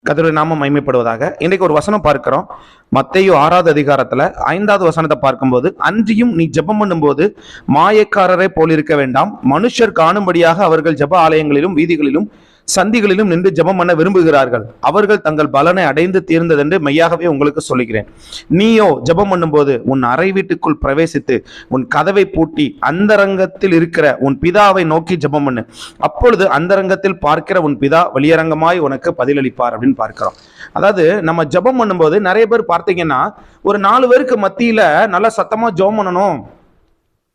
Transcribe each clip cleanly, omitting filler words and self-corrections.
கர்த்தருடைய நாமம் மகிமைப்படுவதாக. இன்றைக்கு ஒரு வசனம் பார்க்கிறோம். மத்தேயு 6வது அதிகாரத்துல 5வது வசனத்தை பார்க்கும்போது, அன்றியும் நீ ஜெபம் பண்ணும்போது மாயக்காரரை போல் இருக்க வேண்டாம், மனுஷர் காணும்படியாக அவர்கள் ஜெப ஆலயங்களிலும் வீதிகளிலும் சந்திகளிலும் நின்று ஜெபம் பண்ண விரும்புகிறார்கள், அவர்கள் தங்கள் பலனை அடைந்து தீர்ந்ததென்று மெய்யாகவே உங்களுக்கு சொல்லுகிறேன். நீயோ ஜெபம் பண்ணும்போது உன் அறை வீட்டுக்குள் பிரவேசித்து உன் கதவை பூட்டி அந்தரங்கத்தில் இருக்கிற உன் பிதாவை நோக்கி ஜெபம் பண்ணு, அப்பொழுது அந்தரங்கத்தில் பார்க்கிற உன் பிதா வெளியரங்கமாய் உனக்கு பதிலளிப்பார் அப்படின்னு பார்க்கிறோம். அதாவது நம்ம ஜெபம் பண்ணும்போது நிறைய பேர் பார்த்தீங்கன்னா ஒரு 4 பேருக்கு மத்தியில நல்லா சத்தமா ஜெபம் பண்ணணும்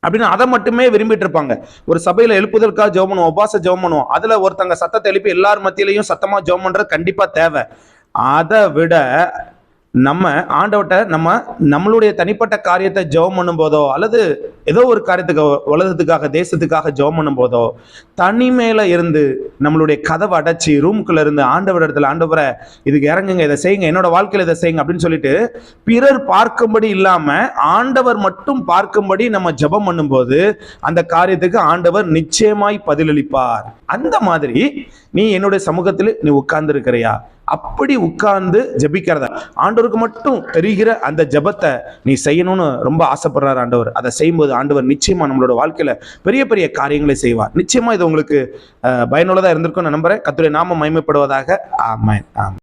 அப்படின்னு அதை மட்டுமே விரும்பிட்டு இருப்பாங்க. ஒரு சபையில எழுப்புதலுக்காக ஜெபம் பண்ணுவோம், உபாச ஜெபம் பண்ணுவோம். அதுல ஒருத்தங்க சத்தத்தை எழுப்பி எல்லார் மத்தியிலையும் சத்தமா ஜெபம் பண்றது கண்டிப்பா தேவை. அதை விட நம்ம ஆண்டவட்ட நம்மளுடைய தனிப்பட்ட காரியத்தை ஜெபம் பண்ணும் போதோ அல்லது ஏதோ ஒரு காரியத்துக்கு உலகத்துக்காக தேசத்துக்காக ஜெபம் பண்ணும் போதோ தனிமையில இருந்து நம்மளுடைய கதவை அடைச்சி ரூமுக்குள்ள இருந்து ஆண்டவர் இடத்துல, ஆண்டவரை இதுக்கு இறங்குங்க, இதை செய்யுங்க, என்னோட வாழ்க்கையில இதை செய்யுங்க அப்படின்னு சொல்லிட்டு பிறர் பார்க்கும்படி இல்லாம ஆண்டவர் மட்டும் பார்க்கும்படி நம்ம ஜெபம் பண்ணும்போது அந்த காரியத்துக்கு ஆண்டவர் நிச்சயமாய் பதிலளிப்பார். அந்த மாதிரி நீ என்னுடைய சமூகத்தில் நீ உட்கார்ந்து இருக்கிறியா? அப்படி உட்கார்ந்து ஜெபிக்கிறத ஆண்டவருக்கு மட்டும் தெரிகிற அந்த ஜெபத்தை நீ செய்யணும்னு ரொம்ப ஆசைப்படுறாரு ஆண்டவர். அதை செய்யும்போது ஆண்டவர் நிச்சயமா நம்மளோட வாழ்க்கையில பெரிய பெரிய காரியங்களை செய்வார். நிச்சயமா இது உங்களுக்கு பயனுள்ளதா இருந்திருக்கும் நான் நம்புறேன். கர்த்தருடைய நாமம் மகிமைப்படுவதாக. ஆமென்.